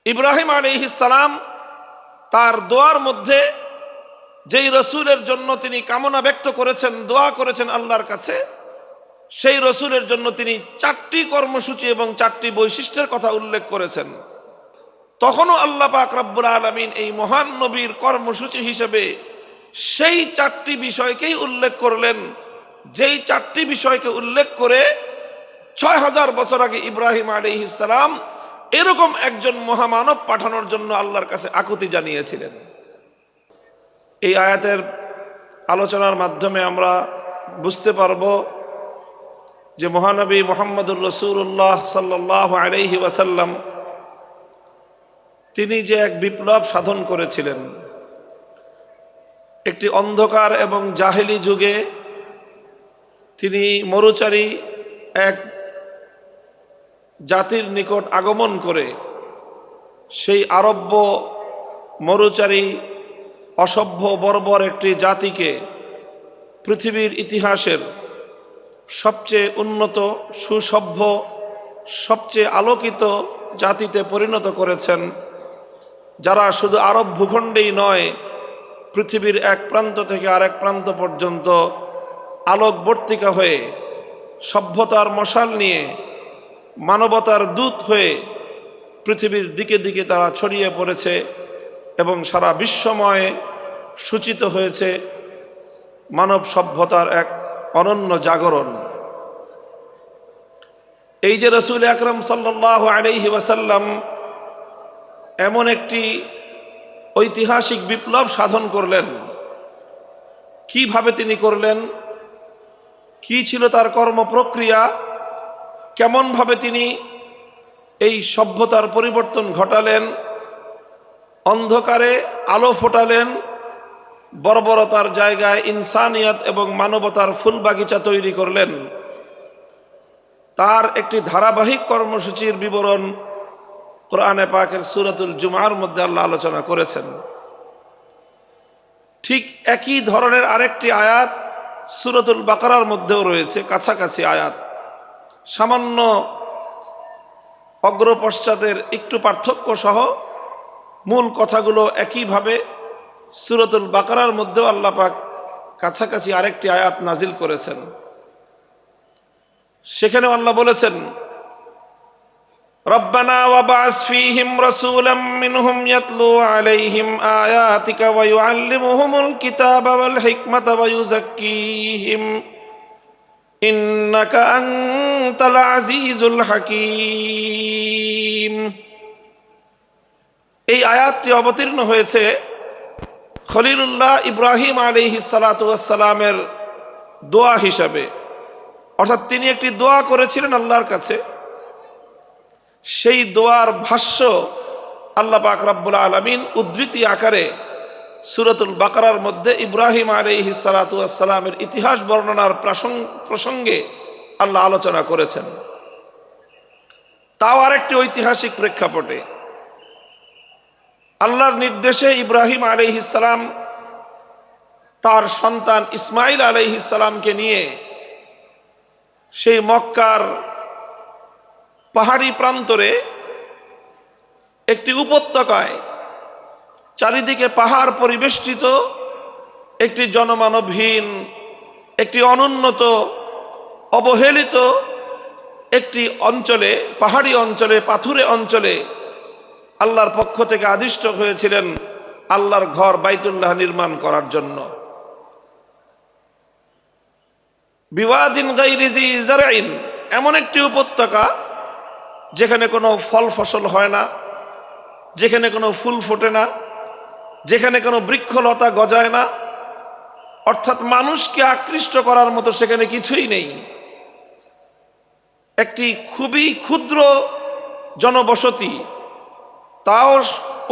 ইব্রাহিম আলাইহিস সালাম তার দোয়ার মধ্যে যেই রসুলের জন্য তিনি কামনা ব্যক্ত করেছেন, দোয়া করেছেন আল্লাহর কাছে, সেই রসুলের জন্য তিনি 4টি কর্মসূচি এবং 4টি বৈশিষ্ট্যের কথা উল্লেখ করেছেন। তখনও আল্লাহ পাক রব্বুল আলামিন এই মহান নবীর কর্মসূচি হিসেবে সেই 4টি বিষয়কেই উল্লেখ করলেন, যেই 4টি বিষয়কে উল্লেখ করে 6000 বছর আগে ইব্রাহিম আলাইহিস সালাম এরকম একজন মহামানব পাঠানোর জন্য আল্লাহর কাছে আকুতি জানিয়েছিলেন। এই আয়াতের আলোচনার মাধ্যমে আমরা বুঝতে পারব যে মহানবী মুহাম্মদুর রাসূলুল্লাহ সাল্লাল্লাহু আলাইহি ওয়াসাল্লাম তিনি যে এক বিপ্লব সাধন করেছিলেন। একটি অন্ধকার এবং জাহেলি যুগে তিনি মরুচারী এক জাতির নিকট আগমন করে সেই আরব্য মরুচারী অসভ্য বর্বর একটি জাতিকে পৃথিবীর ইতিহাসের সবচেয়ে উন্নত, সুসভ্য, সবচেয়ে আলোকিত জাতিতে পরিণত করেছেন, যারা শুধু আরব ভূখণ্ডেই নয়, পৃথিবীর এক প্রান্ত থেকে আরেক প্রান্ত পর্যন্ত আলোকবর্তিকা হয়ে, সভ্যতার মশাল নিয়ে, মানবতার দূত হয়ে পৃথিবীর দিকে দিকে তারা ছড়িয়ে পড়েছে এবং সারা বিশ্বময় সূচিত হয়েছে মানব সভ্যতার এক অনন্য জাগরণ। এই যে রাসূল আকরাম সাল্লাল্লাহু আলাইহি ওয়াসাল্লাম এমন একটি ঐতিহাসিক বিপ্লব সাধন করলেন, কিভাবে তিনি করলেন, কি ছিল তার কর্মপ্রক্রিয়া, কেমনভাবে তিনি এই সভ্যতার পরিবর্তন ঘটালেন, অন্ধকারে আলো ফোটালেন, বর্বরতার জায়গায় ইনসানিয়ত এবং মানবতার ফুল বাগিচা তৈরি করলেন, তার একটি ধারাবাহিক কর্মসূচির বিবরণ কোরআনে পাকের সূরাতুল জুমার মধ্যে আল্লাহ আলোচনা করেছেন। ঠিক একই ধরনের আরেকটি আয়াত সূরাতুল বাকারার মধ্যেও রয়েছে, কাছাকাছি আয়াত, সামান্য অগ্রপশ্চাতের একটু পার্থক্য সহ মূল কথাগুলো একইভাবে সূরাতুল বাকারার মধ্যেও আল্লাহ পাক কাছাকাছি আরেকটি আয়াত নাজিল করেছেন। সেখানে আল্লাহ বলেছেন, রব্বানা ওয়াবআস ফীহিম রাসূলাম মিনহুম ইয়াতলু আলাইহিম আয়াতিকা ওয়া ইউআল্লিমুহুমুল কিতাবা ওয়াল হিকমাতা ওয়া ইউযাক্কিহিম ইন্নাকা আনতাল আজিজুল হাকীম। এই আয়াতটি অবতীর্ণ হয়েছে খলিলুল্লাহ ইব্রাহিম আলাইহিস সালাতু ওয়াস সালামের দোয়া হিসাবে, অর্থাৎ তিনি একটি দোয়া করেছিলেন আল্লাহর কাছে। সেই দোয়ার ভাষ্য আল্লাহ পাক রব্বুল আলামিন উদ্ধৃতি আকারে সূরাতুল বাকারার মধ্যে ইব্রাহিম আলাইহিস সালাতু ওয়াস সালামের ইতিহাস বর্ণনার প্রসঙ্গে আল্লাহ আলোচনা করেছেন। তাও আরেকটি ঐতিহাসিক প্রেক্ষাপটে আল্লাহর নির্দেশে ইব্রাহিম আলাইহিস সালাম তার সন্তান ইসমাইল আলাইহিস সালামকে নিয়ে সেই মক্কার পাহাড়ি প্রান্তরে একটি উপত্যকায়, চারিদিকে পাহাড় পরিবেষ্টিত একটি জনমানবহীন, একটি অনুন্নত, অবহেলিত একটি অঞ্চলে, পাহাড়ি অঞ্চলে, পাথুরে অঞ্চলে আল্লাহর পক্ষ থেকে আদিষ্ট হয়েছিলেন আল্লাহর ঘর বাইতুল্লাহ নির্মাণ করার জন্য। বিওয়াদিন গায়রি জি জারইন, এমন একটি উপত্যকা যেখানে কোনো ফল ফসল হয় না, যেখানে কোনো ফুল ফোটে না, যেখানে কোনো বৃক্ষলতা গজায় না, অর্থাৎ মানুষকে আকৃষ্ট করার মতো সেখানে কিছুই নেই। একটি খুবই ক্ষুদ্র জনবসতি, তাও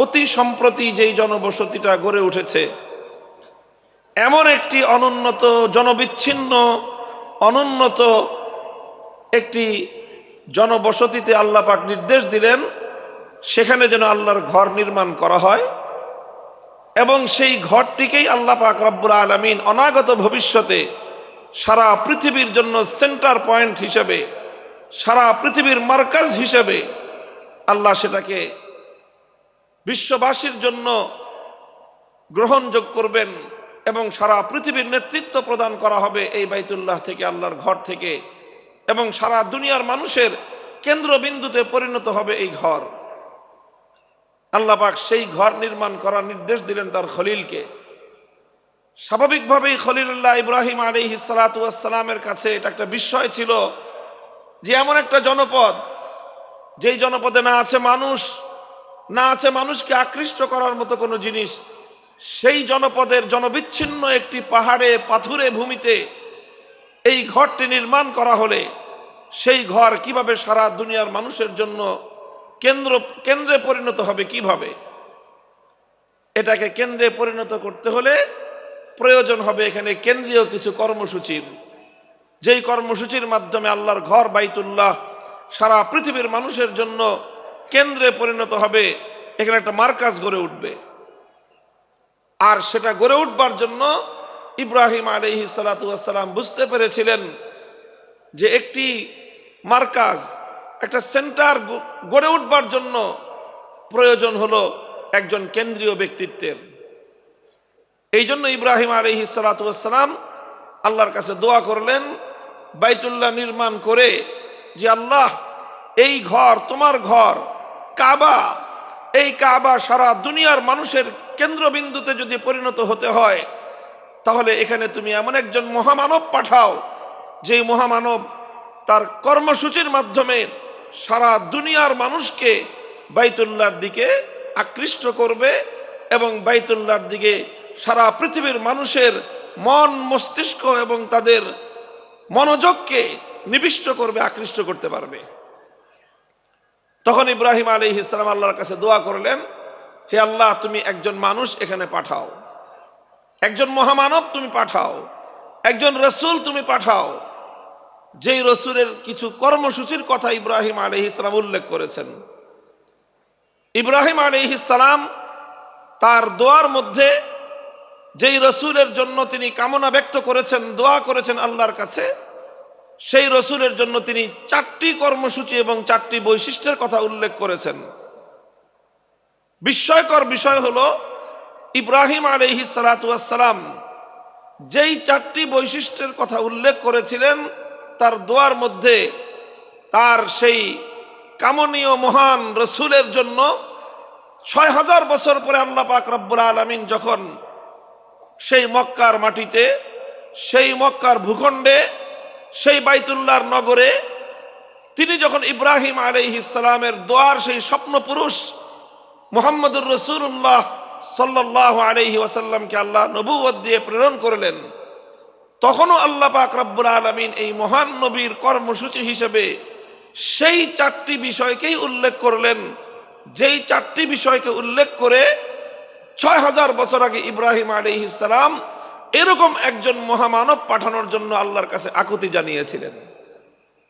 অতি সম্প্রতি যেই জনবসতিটা গড়ে উঠেছে, এমন একটি অনুন্নত, জনবিচ্ছিন্ন, অনুন্নত একটি জনবসতিতে আল্লাহ পাক নির্দেশ দিলেন সেখানে যেন আল্লাহর ঘর নির্মাণ করা হয়, এবং সেই ঘরটিকেই আল্লাহ পাক রব্বুল আলামিন অনাগত ভবিষ্যতে সারা পৃথিবীর জন্য সেন্টার পয়েন্ট হিসেবে, সারা পৃথিবীর মার্কাজ হিসেবে আল্লাহ সেটাকে বিশ্ববাসীর জন্য গ্রহণযোগ্য করবেন এবং সারা পৃথিবীর নেতৃত্ব প্রদান করা হবে এই বাইতুল্লাহ থেকে, আল্লাহর ঘর থেকে, এবং সারা দুনিয়ার মানুষের কেন্দ্রবিন্দুতে পরিণত হবে এই ঘর। আল্লাহ পাক সেই ঘর নির্মাণ করার নির্দেশ দিলেন তার খলিলকে। স্বাভাবিকভাবেই খলিলুল্লাহ ইব্রাহিম আলাইহিস সালাতু ওয়াস সালামের কাছে এটা একটা বিস্ময় ছিল যে এমন একটা জনপদ, যেই জনপদে না আছে মানুষ, না আছে মানুষকে আকৃষ্ট করার মতো কোনো জিনিস, সেই জনপদের জনবিচ্ছিন্ন একটি পাহাড়ে পাথুরে ভূমিতে এই ঘরটি নির্মাণ করা হলে সেই ঘর কিভাবে সারা দুনিয়ার মানুষের জন্য কেন্দ্রে পরিণত হবে, কিভাবে? এটাকে কেন্দ্রে পরিণত করতে হলে প্রয়োজন হবে এখানে কেন্দ্রীয় কিছু কর্মসূচির, যেই কর্মসূচির মাধ্যমে আল্লাহর ঘর বাইতুল্লাহ সারা পৃথিবীর মানুষের জন্য কেন্দ্রে পরিণত হবে। এখানে একটা মার্কাজ গড়ে উঠবে, আর সেটা গড়ে উঠবার জন্য ইব্রাহিম আলাইহিস সালাতু ওয়াস সালাম বুঝতে পেরেছিলেন যে একটি মার্কাজ, একটা সেন্টার গড়ে উঠবার জন্য প্রয়োজন হলো একজন কেন্দ্রীয় ব্যক্তিত্বের। এই জন্য ইব্রাহিম আলাইহিস সালাতু ওয়াস সালাম আল্লাহর কাছে দোয়া করলেন বাইতুল্লাহ নির্মাণ করে, যে আল্লাহ, এই ঘর তোমার ঘর কাবা, এই কাবা সারা দুনিয়ার মানুষের কেন্দ্রবিন্দুতে যদি পরিণত হতে হয়, তাহলে এখানে তুমি এমন একজন মহামানব পাঠাও, যেই মহামানব তার কর্মসূচির মাধ্যমে সারা দুনিয়ার মানুষকে বাইতুল্লাহর দিকে আকৃষ্ট করবে এবং বাইতুল্লাহর দিকে সারা পৃথিবীর মানুষের মন মস্তিষ্ক এবং তাদের মনোযোগকে নিবিষ্ট করবে, আকৃষ্ট করতে পারবে। তখন ইব্রাহিম আলাইহিস সালাম আল্লাহর কাছে দোয়া করলেন, হে আল্লাহ, তুমি একজন মানুষ এখানে পাঠাও, একজন মহামানব তুমি পাঠাও, একজন রসুল তুমি পাঠাও, যেই রসুলের কিছু কর্মসূচির কথা ইব্রাহিম আলাইহিস সালাম উল্লেখ করেছেন। ইব্রাহিম আলাইহিস সালাম তার দোয়ার মধ্যে যেই রসুলের জন্য তিনি কামনা ব্যক্ত করেছেন, দোয়া করেছেন আল্লাহর কাছে, সেই রসুলের জন্য তিনি 4টি কর্মসূচি এবং 4টি বৈশিষ্ট্যের কথা উল্লেখ করেছেন। বিস্ময়কর বিষয় হলো ইব্রাহিম আলাইহিস সালাতু ওয়াস সালাম যেই 4টি বৈশিষ্ট্যের কথা উল্লেখ করেছিলেন, তার দোয়ার মধ্যে তার সেই কামনীয় মহান রসুলের জন্য 6000 বছর পরে আল্লাহ পাক রব্বুল আলামিন যখন সেই মক্কার মাটিতে, সেই মক্কার ভূখণ্ডে, সেই বাইতুল্লাহর নগরে তিনি যখন ইব্রাহিম আলাইহিস সালামের দোয়ার সেই স্বপ্ন পুরুষ মুহাম্মদুর রাসূলুল্লাহ সাল্লাল্লাহু আলাইহি ওয়াসাল্লামকে আল্লাহ নবুয়ত দিয়ে প্রেরণ করলেন, তখনও আল্লাহ পাক রব্বুল আলামিন এই মহান নবীর কর্মসূচি হিসেবে সেই 4টি বিষয়কেই উল্লেখ করলেন, যেই 4টি বিষয়কে উল্লেখ করে 6000 বছর আগে ইব্রাহিম আলাইহিস সালাম এরকম একজন মহামানব পাঠানোর জন্য আল্লাহর কাছে আকুতি জানিয়েছিলেন।